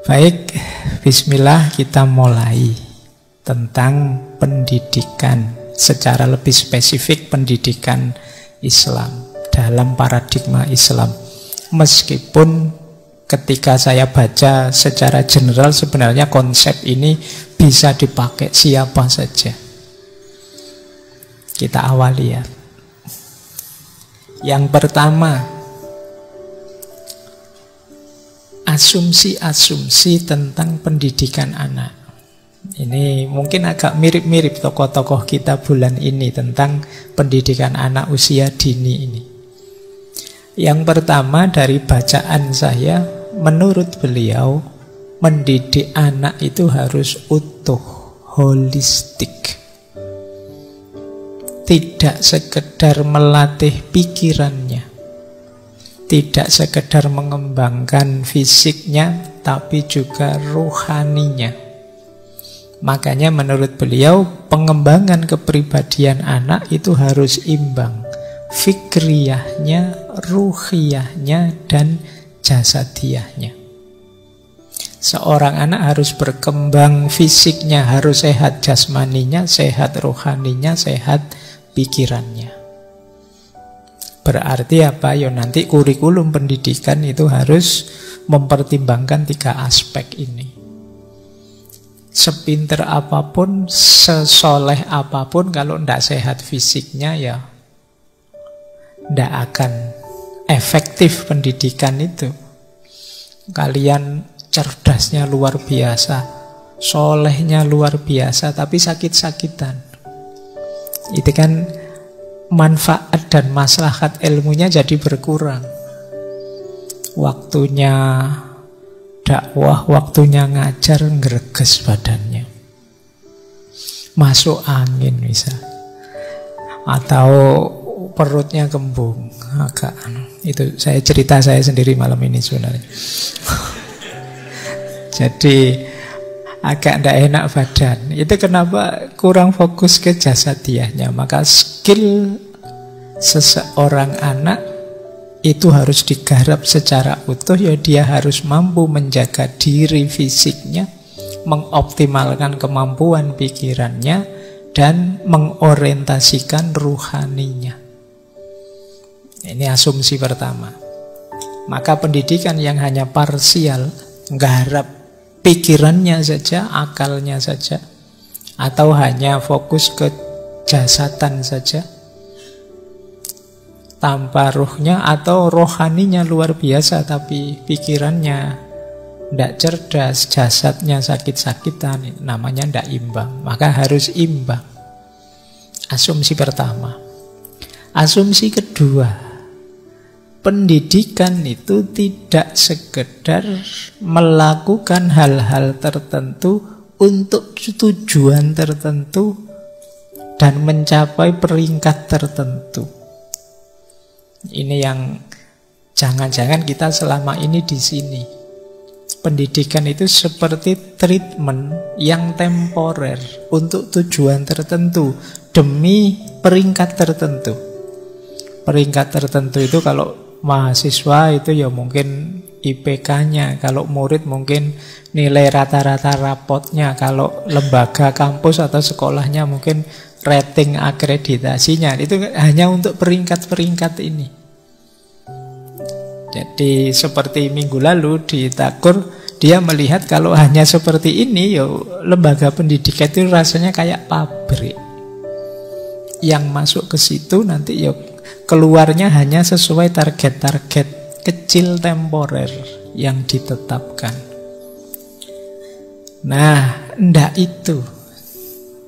Baik, bismillah, kita mulai tentang pendidikan, secara lebih spesifik pendidikan Islam dalam paradigma Islam. Meskipun ketika saya baca secara general sebenarnya konsep ini bisa dipakai siapa saja. Kita awali ya. Yang pertama, asumsi-asumsi tentang pendidikan anak. Ini mungkin agak mirip-mirip tokoh-tokoh kita bulan ini tentang pendidikan anak usia dini ini. Yang pertama dari bacaan saya, menurut beliau, mendidik anak itu harus utuh, holistik. Tidak sekedar melatih pikirannya, tidak sekedar mengembangkan fisiknya, tapi juga rohaninya. Makanya menurut beliau, pengembangan kepribadian anak itu harus imbang. Fikriyahnya, ruhiyahnya, dan jasadiyahnya. Seorang anak harus berkembang fisiknya, harus sehat jasmaninya, sehat rohaninya, sehat pikirannya. Berarti apa? Ya nanti kurikulum pendidikan itu harus mempertimbangkan 3 aspek ini. Sepinter apapun, sesoleh apapun, kalau tidak sehat fisiknya ya tidak akan efektif pendidikan itu. Kalian cerdasnya luar biasa, solehnya luar biasa, tapi sakit-sakitan. Itu kan manfaat dan maslahat ilmunya jadi berkurang. Waktunya dakwah, waktunya ngajar, ngreges badannya, masuk angin misal, atau perutnya kembung agak. Itu cerita saya sendiri malam ini sebenarnya. Jadi agak tidak enak badan. Itu kenapa kurang fokus ke jasadiahnya. Maka skill seseorang anak itu harus digarap secara utuh. Ya dia harus mampu menjaga diri fisiknya, mengoptimalkan kemampuan pikirannya, dan mengorientasikan ruhaninya. Ini asumsi pertama. Maka pendidikan yang hanya parsial, nggarap pikirannya saja, akalnya saja, atau hanya fokus ke jasatan saja, tanpa ruhnya, atau rohaninya luar biasa tapi pikirannya tidak cerdas, jasadnya sakit-sakitan, namanya tidak imbang. Maka harus imbang. Asumsi pertama. Asumsi kedua, pendidikan itu tidak sekedar melakukan hal-hal tertentu untuk tujuan tertentu dan mencapai peringkat tertentu. Ini yang jangan-jangan kita selama ini di sini. Pendidikan itu seperti treatment yang temporer untuk tujuan tertentu demi peringkat tertentu. Peringkat tertentu itu kalau mahasiswa itu ya mungkin IPK-nya, kalau murid mungkin nilai rata-rata rapotnya, kalau lembaga kampus atau sekolahnya mungkin rating akreditasinya. Itu hanya untuk peringkat-peringkat ini. Jadi seperti minggu lalu di Takur, dia melihat kalau hanya seperti ini, ya lembaga pendidikan itu rasanya kayak pabrik. Yang masuk ke situ nanti ya keluarnya hanya sesuai target-target kecil temporer yang ditetapkan. Nah, ndak itu.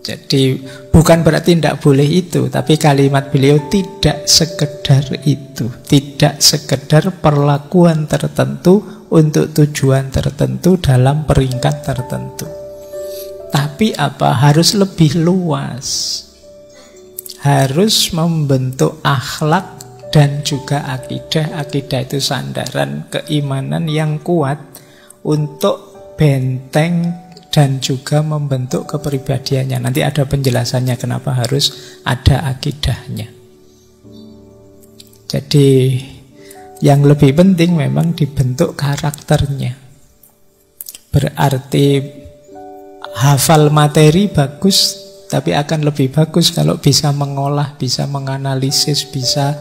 Jadi bukan berarti tidak boleh itu, tapi kalimat beliau tidak sekedar itu, tidak sekedar perlakuan tertentu untuk tujuan tertentu dalam peringkat tertentu. Tapi apa? Harus lebih luas. Harus membentuk akhlak dan juga akidah. Akidah itu sandaran keimanan yang kuat untuk benteng dan juga membentuk kepribadiannya. Nanti ada penjelasannya kenapa harus ada akidahnya. Jadi Yang lebih penting memang dibentuk karakternya. Berarti hafal materi bagus, tapi akan lebih bagus kalau bisa mengolah, bisa menganalisis, bisa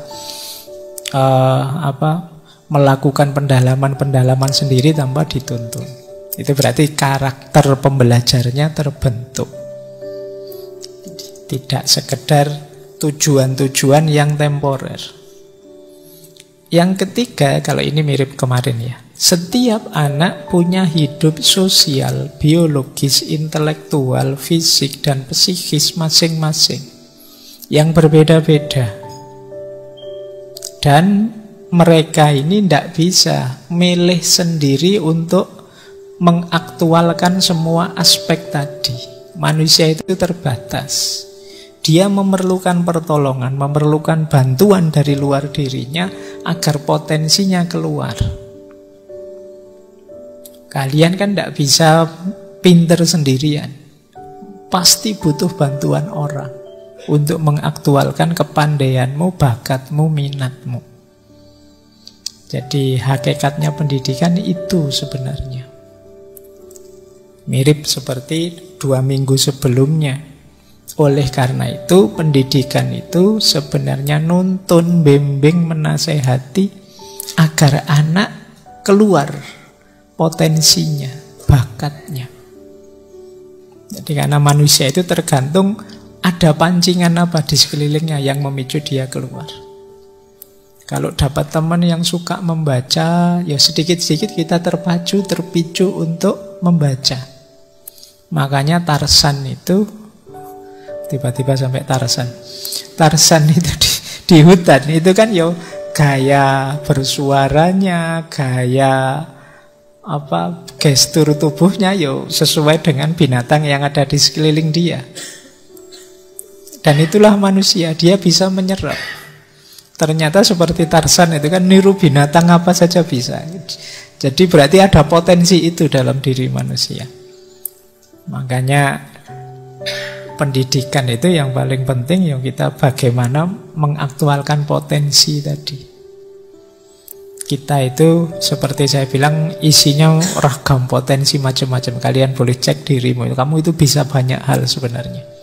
melakukan pendalaman-pendalaman sendiri tanpa dituntun. Itu berarti karakter pembelajarnya terbentuk. Tidak sekedar tujuan-tujuan yang temporer. Yang ketiga, kalau ini mirip kemarin ya, setiap anak punya hidup sosial, biologis, intelektual, fisik, dan psikis masing-masing yang berbeda-beda. Dan mereka ini tidak bisa milih sendiri untuk mengaktualkan semua aspek tadi. Manusia itu terbatas. Dia memerlukan pertolongan, memerlukan bantuan dari luar dirinya agar potensinya keluar. Kalian kan tidak bisa pinter sendirian. Pasti butuh bantuan orang untuk mengaktualkan kepandaianmu, bakatmu, minatmu. Jadi hakikatnya pendidikan itu sebenarnya. Mirip seperti 2 minggu sebelumnya. Oleh karena itu, pendidikan itu sebenarnya nuntun, bimbing, menasehati agar anak keluar potensinya, bakatnya. Jadi karena manusia itu tergantung ada pancingan apa di sekelilingnya yang memicu dia keluar. Kalau dapat teman yang suka membaca, ya sedikit-sedikit kita terpicu untuk membaca. Makanya Tarsan itu, tiba-tiba sampai Tarsan. Tarsan itu di hutan itu kan yo gaya bersuaranya, gaya gestur tubuhnya yo sesuai dengan binatang yang ada di sekeliling dia. Dan itulah manusia, dia bisa menyerap. Ternyata seperti Tarsan itu kan niru binatang apa saja bisa. Jadi berarti ada potensi itu dalam diri manusia. Makanya pendidikan itu yang paling penting ya kita bagaimana mengaktualkan potensi tadi. Kita itu seperti saya bilang isinya ragam potensi macam-macam. Kalian boleh cek dirimu. Kamu itu bisa banyak hal sebenarnya.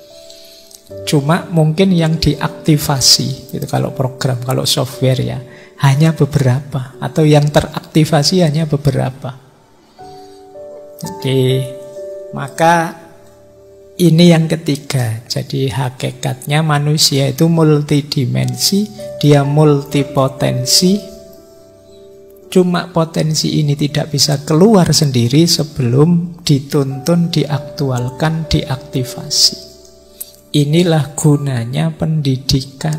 Cuma mungkin yang diaktifasi itu kalau program, kalau software ya hanya beberapa, atau yang teraktivasi hanya beberapa. Jadi maka ini yang ketiga. Jadi hakikatnya manusia itu multidimensi, dia multipotensi. Cuma potensi ini tidak bisa keluar sendiri sebelum dituntun, diaktualkan, diaktifasi. Inilah gunanya pendidikan.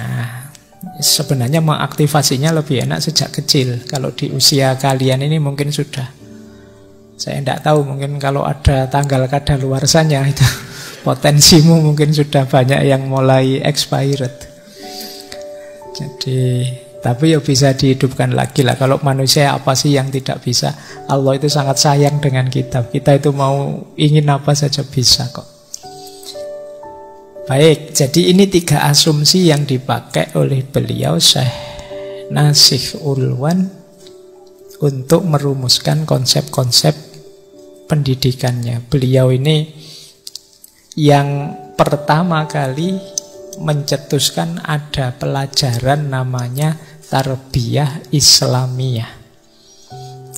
Nah, sebenarnya mengaktifasinya lebih enak sejak kecil. Kalau di usia kalian ini mungkin sudah. Saya tidak tahu, mungkin kalau ada tanggal kadaluarsanya itu potensimu mungkin sudah banyak yang mulai expired. Jadi, tapi ya bisa dihidupkan lagi lah. Kalau manusia apa sih yang tidak bisa? Allah itu sangat sayang dengan kita. Kita itu mau ingin apa saja bisa kok. Baik, jadi ini 3 asumsi yang dipakai oleh beliau Syekh Nasih Ulwan untuk merumuskan konsep-konsep pendidikannya. Beliau ini yang pertama kali mencetuskan ada pelajaran namanya tarbiyah Islamiyah.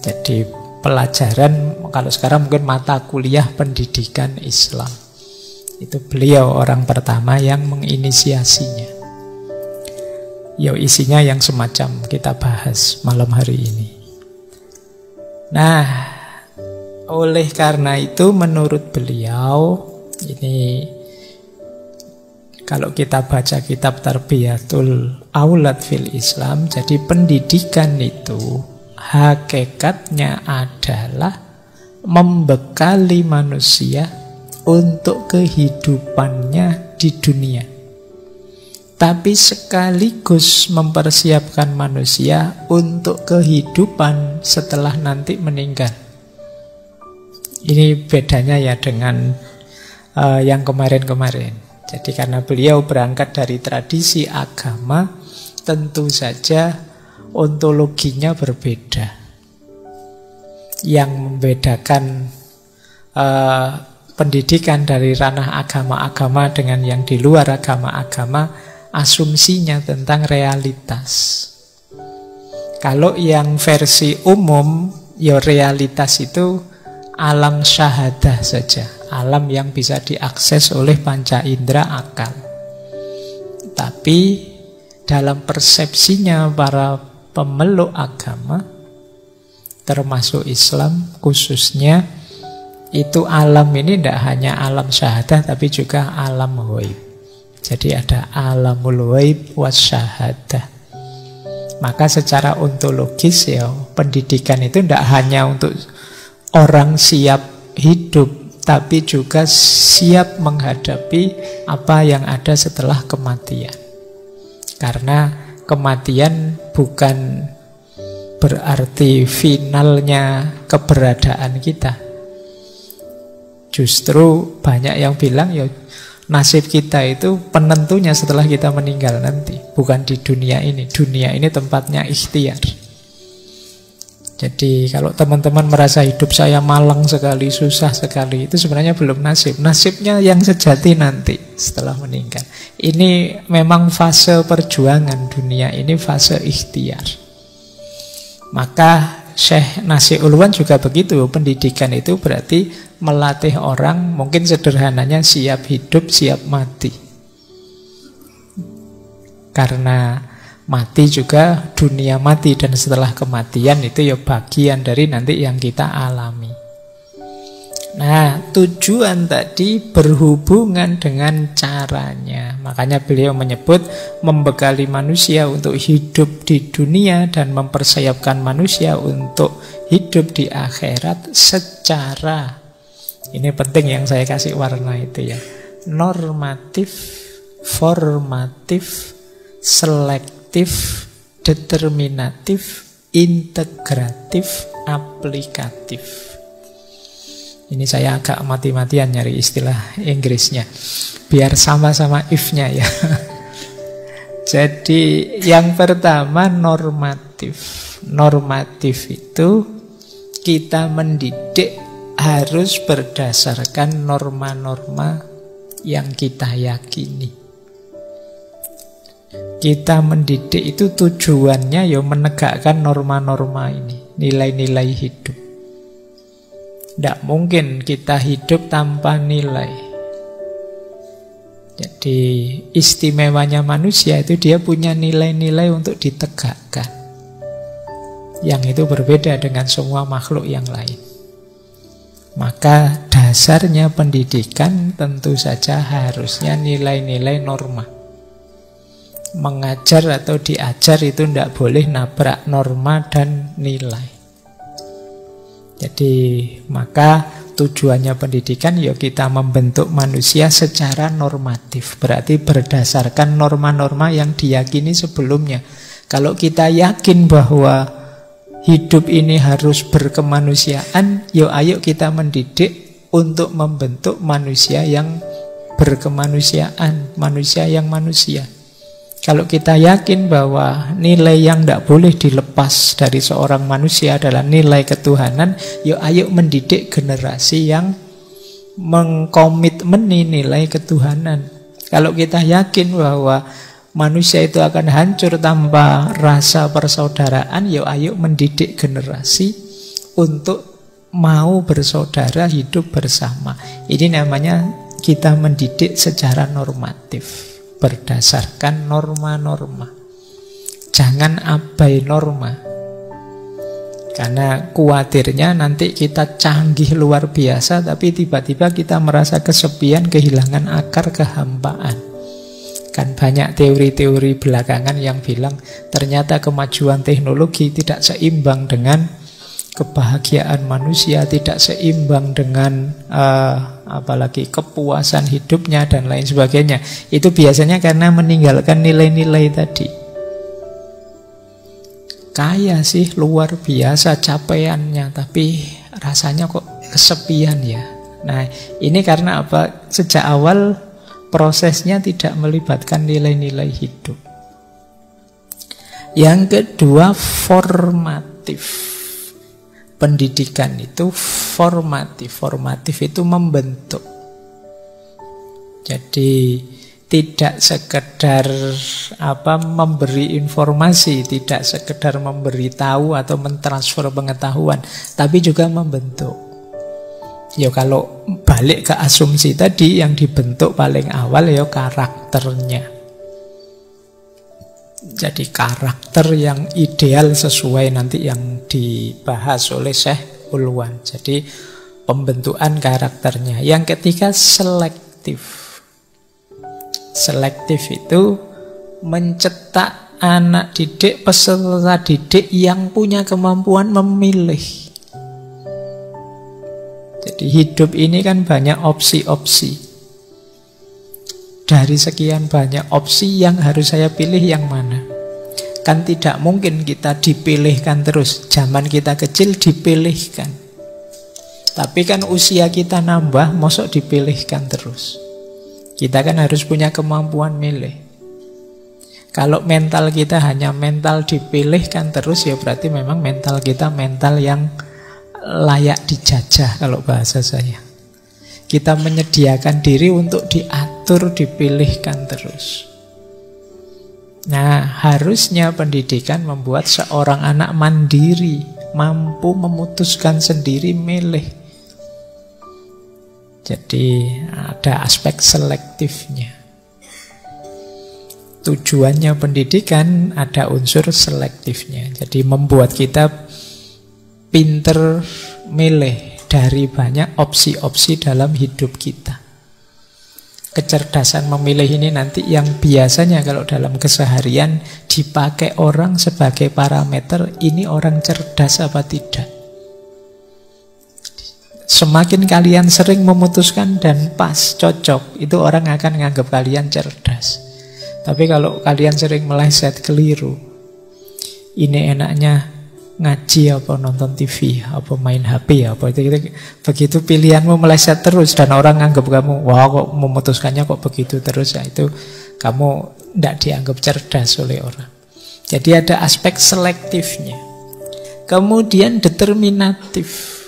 Jadi pelajaran, kalau sekarang mungkin mata kuliah pendidikan Islam. Itu beliau orang pertama yang menginisiasinya. Ya isinya yang semacam kita bahas malam hari ini. Nah, oleh karena itu menurut beliau ini, kalau kita baca kitab Tarbiyatul Aulad fil Islam, jadi pendidikan itu hakikatnya adalah membekali manusia untuk kehidupannya di dunia, tapi sekaligus mempersiapkan manusia untuk kehidupan setelah nanti meninggal. Ini bedanya ya dengan yang kemarin-kemarin. Jadi karena beliau berangkat dari tradisi agama tentu saja ontologinya berbeda. Yang membedakan pendidikan dari ranah agama-agama dengan yang di luar agama-agama, asumsinya tentang realitas. Kalau yang versi umum, ya realitas itu alam syahadah saja, alam yang bisa diakses oleh panca indera akal. Tapi dalam persepsinya para pemeluk agama, termasuk Islam khususnya, itu alam ini tidak hanya alam syahadah tapi juga alam ghaib. Jadi ada alamul ghaib was syahadah. Maka secara ontologis ya, pendidikan itu tidak hanya untuk orang siap hidup, tapi juga siap menghadapi apa yang ada setelah kematian. Karena kematian bukan berarti finalnya keberadaan kita. Justru banyak yang bilang ya nasib kita itu penentunya setelah kita meninggal nanti, bukan di dunia ini. Dunia ini tempatnya ikhtiar. Jadi kalau teman-teman merasa hidup saya malang sekali, susah sekali, itu sebenarnya belum nasib. Nasibnya yang sejati nanti setelah meninggal. Ini memang fase perjuangan, dunia ini fase ikhtiar. Maka Syekh Nasi Ulwan juga begitu. Pendidikan itu berarti melatih orang, mungkin sederhananya siap hidup, siap mati. Karena mati juga dunia mati, dan setelah kematian itu ya bagian dari nanti yang kita alami. Nah, tujuan tadi berhubungan dengan caranya. Makanya beliau menyebut membekali manusia untuk hidup di dunia dan mempersiapkan manusia untuk hidup di akhirat secara, ini penting yang saya kasih warna itu ya, normatif, formatif, selektif, determinatif, integratif, aplikatif. Ini saya agak mati-matian nyari istilah Inggrisnya, biar sama-sama if-nya ya. Jadi yang pertama normatif. Normatif itu kita mendidik harus berdasarkan norma-norma yang kita yakini. Kita mendidik itu tujuannya ya menegakkan norma-norma ini, nilai-nilai hidup. Tidak mungkin kita hidup tanpa nilai. Jadi istimewanya manusia itu dia punya nilai-nilai untuk ditegakkan, yang itu berbeda dengan semua makhluk yang lain. Maka dasarnya pendidikan tentu saja harusnya nilai-nilai norma. Mengajar atau diajar itu tidak boleh nabrak norma dan nilai. Jadi maka tujuannya pendidikan ya kita membentuk manusia secara normatif. Berarti berdasarkan norma-norma yang diyakini sebelumnya. Kalau kita yakin bahwa hidup ini harus berkemanusiaan, ya ayo kita mendidik untuk membentuk manusia yang berkemanusiaan, manusia yang manusia. Kalau kita yakin bahwa nilai yang tidak boleh dilepas dari seorang manusia adalah nilai ketuhanan, yuk ayo mendidik generasi yang mengkomitmeni nilai ketuhanan. Kalau kita yakin bahwa manusia itu akan hancur tanpa rasa persaudaraan, yuk ayo mendidik generasi untuk mau bersaudara, hidup bersama. Ini namanya kita mendidik secara normatif, berdasarkan norma-norma. Jangan abai norma. Karena khawatirnya nanti kita canggih luar biasa, tapi tiba-tiba kita merasa kesepian, kehilangan akar, kehampaan. Kan banyak teori-teori belakangan yang bilang ternyata kemajuan teknologi tidak seimbang dengan kebahagiaan manusia, tidak seimbang dengan apalagi kepuasan hidupnya dan lain sebagainya. Itu biasanya karena meninggalkan nilai-nilai tadi. Kaya sih luar biasa capaiannya, tapi rasanya kok kesepian ya. Nah, ini karena apa? Sejak awal prosesnya tidak melibatkan nilai-nilai hidup. Yang kedua, formatif. Pendidikan itu formatif. Formatif itu membentuk. Jadi tidak sekedar memberi informasi, tidak sekedar memberi tahu atau mentransfer pengetahuan, tapi juga membentuk. Ya kalau balik ke asumsi tadi, yang dibentuk paling awal ya karakternya. Jadi karakter yang ideal sesuai nanti yang dibahas oleh Syekh Ulwan. Jadi pembentukan karakternya. Yang ketiga, selektif. Selektif itu mencetak anak didik, peserta didik yang punya kemampuan memilih. Jadi hidup ini kan banyak opsi-opsi. Dari sekian banyak opsi, yang harus saya pilih yang mana? Kan tidak mungkin kita dipilihkan terus. Zaman kita kecil dipilihkan. Tapi kan usia kita nambah, mosok dipilihkan terus. Kita kan harus punya kemampuan milih. Kalau mental kita hanya mental dipilihkan terus, ya berarti memang mental kita mental yang layak dijajah kalau bahasa saya. Kita menyediakan diri untuk diatur, dipilihkan terus. Nah, harusnya pendidikan membuat seorang anak mandiri, mampu memutuskan sendiri, milih. Jadi ada aspek selektifnya. Tujuannya pendidikan ada unsur selektifnya. Jadi membuat kita pinter milih dari banyak opsi-opsi dalam hidup kita. Kecerdasan memilih ini nanti yang biasanya kalau dalam keseharian dipakai orang sebagai parameter, ini orang cerdas apa tidak. Semakin kalian sering memutuskan dan pas, cocok, itu orang akan menganggap kalian cerdas. Tapi kalau kalian sering meleset, keliru, ini enaknya ngaji apa nonton TV apa main HP apa itu begitu pilihanmu meleset terus dan orang anggap kamu wah kok memutuskannya kok begitu terus, ya itu kamu tidak dianggap cerdas oleh orang. Jadi ada aspek selektifnya. Kemudian determinatif.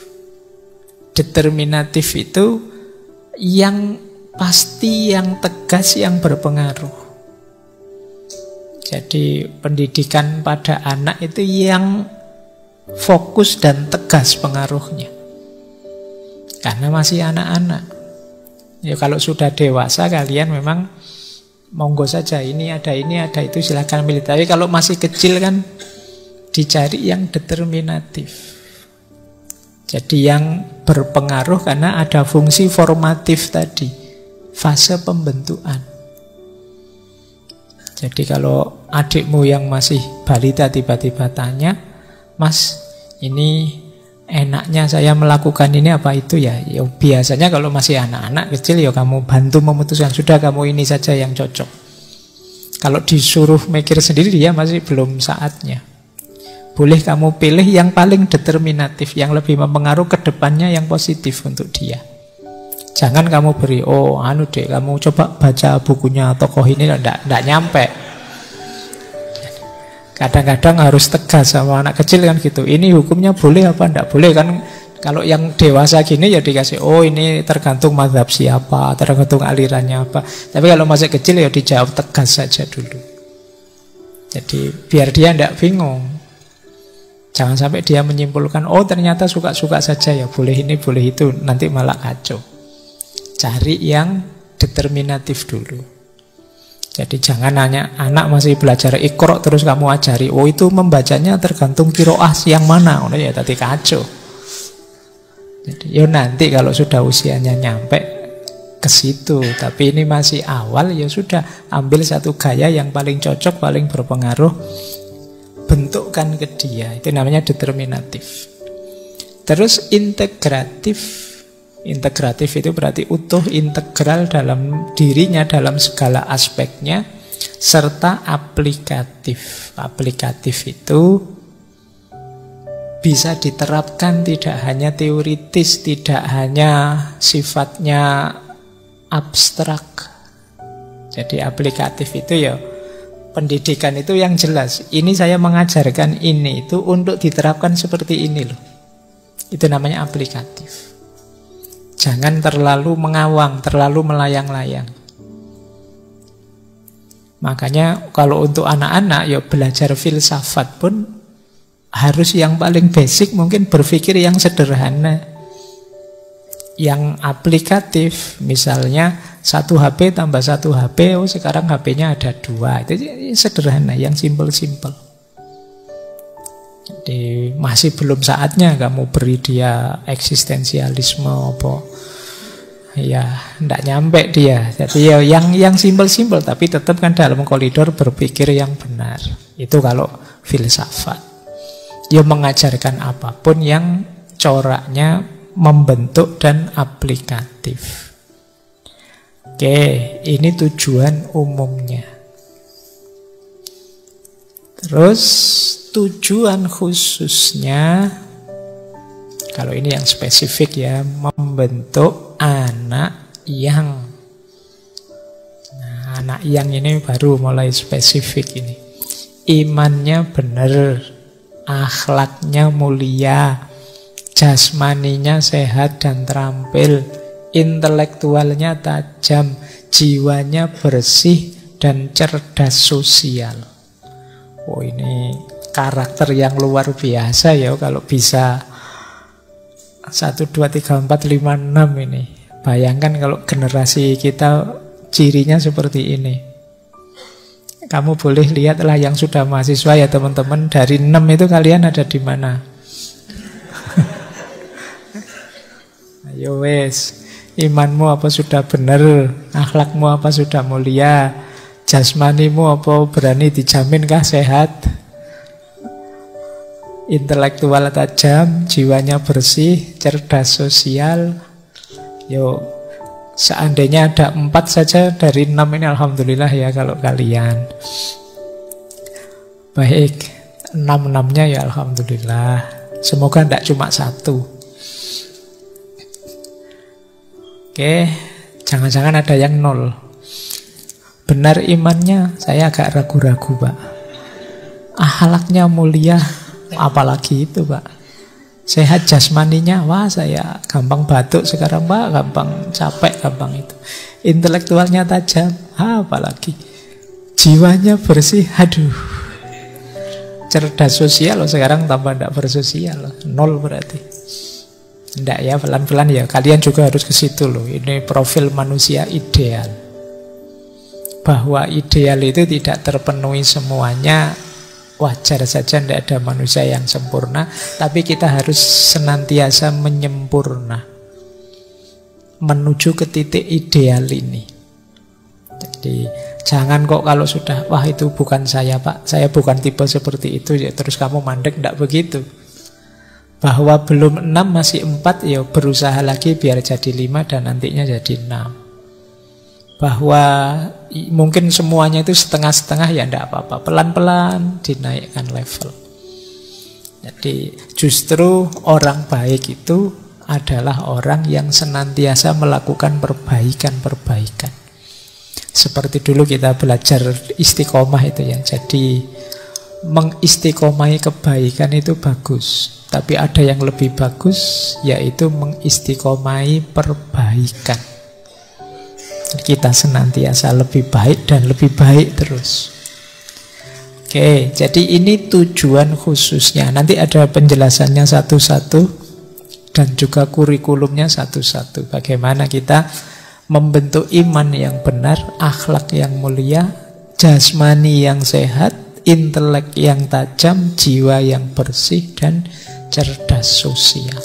Determinatif itu yang pasti, yang tegas, yang berpengaruh. Jadi pendidikan pada anak itu yang fokus dan tegas pengaruhnya. Karena masih anak-anak. Ya kalau sudah dewasa kalian memang monggo saja, ini ada itu silakan pilih. Tapi kalau masih kecil kan dicari yang determinatif. Jadi yang berpengaruh karena ada fungsi formatif tadi, fase pembentukan. Jadi kalau adikmu yang masih balita tiba-tiba tanya, Mas, ini enaknya saya melakukan ini apa itu ya? Ya biasanya kalau masih anak-anak kecil ya kamu bantu memutuskan, sudah kamu ini saja yang cocok. Kalau disuruh mikir sendiri dia masih belum saatnya. Boleh kamu pilih yang paling determinatif, yang lebih mempengaruhi ke depannya, yang positif untuk dia. Jangan kamu beri, dek, kamu coba baca bukunya tokoh ini, enggak nyampe. Kadang-kadang harus tegas sama anak kecil kan gitu. Ini hukumnya boleh apa enggak boleh kan. Kalau yang dewasa gini ya dikasih, ini tergantung mazhab siapa, tergantung alirannya apa. Tapi kalau masih kecil ya dijawab tegas saja dulu. Jadi biar dia enggak bingung. Jangan sampai dia menyimpulkan, ternyata suka-suka saja ya, boleh ini, boleh itu, nanti malah kacau. Cari yang determinatif dulu. Jadi jangan hanya anak masih belajar Iqra terus kamu ajari, itu membacanya tergantung qiraah yang mana, ya tadi kacau. Jadi nanti kalau sudah usianya nyampe ke situ, tapi ini masih awal, ya sudah ambil satu gaya yang paling cocok, paling berpengaruh, bentukkan ke dia. Itu namanya determinatif. Terus integratif. Integratif itu berarti utuh, integral dalam dirinya, dalam segala aspeknya. Serta aplikatif. Aplikatif itu bisa diterapkan, tidak hanya teoritis, tidak hanya sifatnya abstrak. Jadi aplikatif itu ya Pendidikan itu yang jelas. Ini saya mengajarkan ini itu untuk diterapkan seperti ini loh. Itu namanya aplikatif. Jangan terlalu mengawang, terlalu melayang-layang. Makanya kalau untuk anak-anak ya belajar filsafat pun harus yang paling basic, mungkin berpikir yang sederhana. Yang aplikatif, misalnya 1 HP tambah 1 HP, oh sekarang HP-nya ada 2. Itu sederhana, yang simple-simple. Jadi masih belum saatnya kamu beri dia eksistensialisme apa. Ya, ndak nyampe dia. Jadi ya yang simple-simple, tapi tetap kan dalam koridor berpikir yang benar. Itu kalau filsafat. Dia mengajarkan apapun yang coraknya membentuk dan aplikatif. Oke, ini tujuan umumnya. Terus tujuan khususnya, kalau ini yang spesifik ya, membentuk anak yang. Nah, anak yang ini baru mulai spesifik ini. Imannya benar, akhlaknya mulia, jasmaninya sehat dan terampil, intelektualnya tajam, jiwanya bersih dan cerdas sosial. Oh, ini karakter yang luar biasa ya kalau bisa 1, 2, 3, 4, 5, 6 ini. Bayangkan kalau generasi kita cirinya seperti ini. Kamu boleh lihatlah yang sudah mahasiswa ya teman-teman, dari 6 itu kalian ada di mana? Ayo wes, imanmu apa sudah benar, akhlakmu apa sudah mulia, jasmanimu apa berani dijaminkah sehat, intelektual tajam, jiwanya bersih, cerdas sosial. Yo, seandainya ada 4 saja dari 6 ini alhamdulillah ya kalau kalian. Baik, 6-6-nya ya alhamdulillah. Semoga tidak cuma 1. Oke, jangan-jangan ada yang 0. Benar imannya, saya agak ragu-ragu, Pak. Akhlaknya mulia, apalagi itu, Pak. Sehat jasmaninya, wah saya gampang batuk sekarang, Pak. Gampang capek, gampang itu. Intelektualnya tajam, apalagi. Jiwanya bersih, aduh. Cerdas sosial, sekarang tambah tidak bersosial. 0 berarti. Tidak ya, pelan-pelan ya. Kalian juga harus ke situ loh. Ini profil manusia ideal. Bahwa ideal itu tidak terpenuhi semuanya, wajar saja, tidak ada manusia yang sempurna. Tapi kita harus senantiasa menyempurna menuju ke titik ideal ini. Jadi jangan kok kalau sudah, wah itu bukan saya Pak, saya bukan tipe seperti itu ya, terus kamu mandek, tidak begitu. Bahwa belum 6 masih 4, ya berusaha lagi biar jadi 5 dan nantinya jadi 6. Bahwa mungkin semuanya itu setengah-setengah, ya tidak apa-apa, pelan-pelan dinaikkan level. Jadi justru orang baik itu adalah orang yang senantiasa melakukan perbaikan-perbaikan. Seperti dulu kita belajar istiqomah itu ya. Jadi mengistiqomahi kebaikan itu bagus. Tapi ada yang lebih bagus, yaitu mengistiqomahi perbaikan. Kita senantiasa lebih baik dan lebih baik terus. Oke, jadi ini tujuan khususnya. Nanti ada penjelasannya satu-satu dan juga kurikulumnya satu-satu. Bagaimana kita membentuk iman yang benar, akhlak yang mulia, jasmani yang sehat, intelek yang tajam, jiwa yang bersih dan cerdas sosial.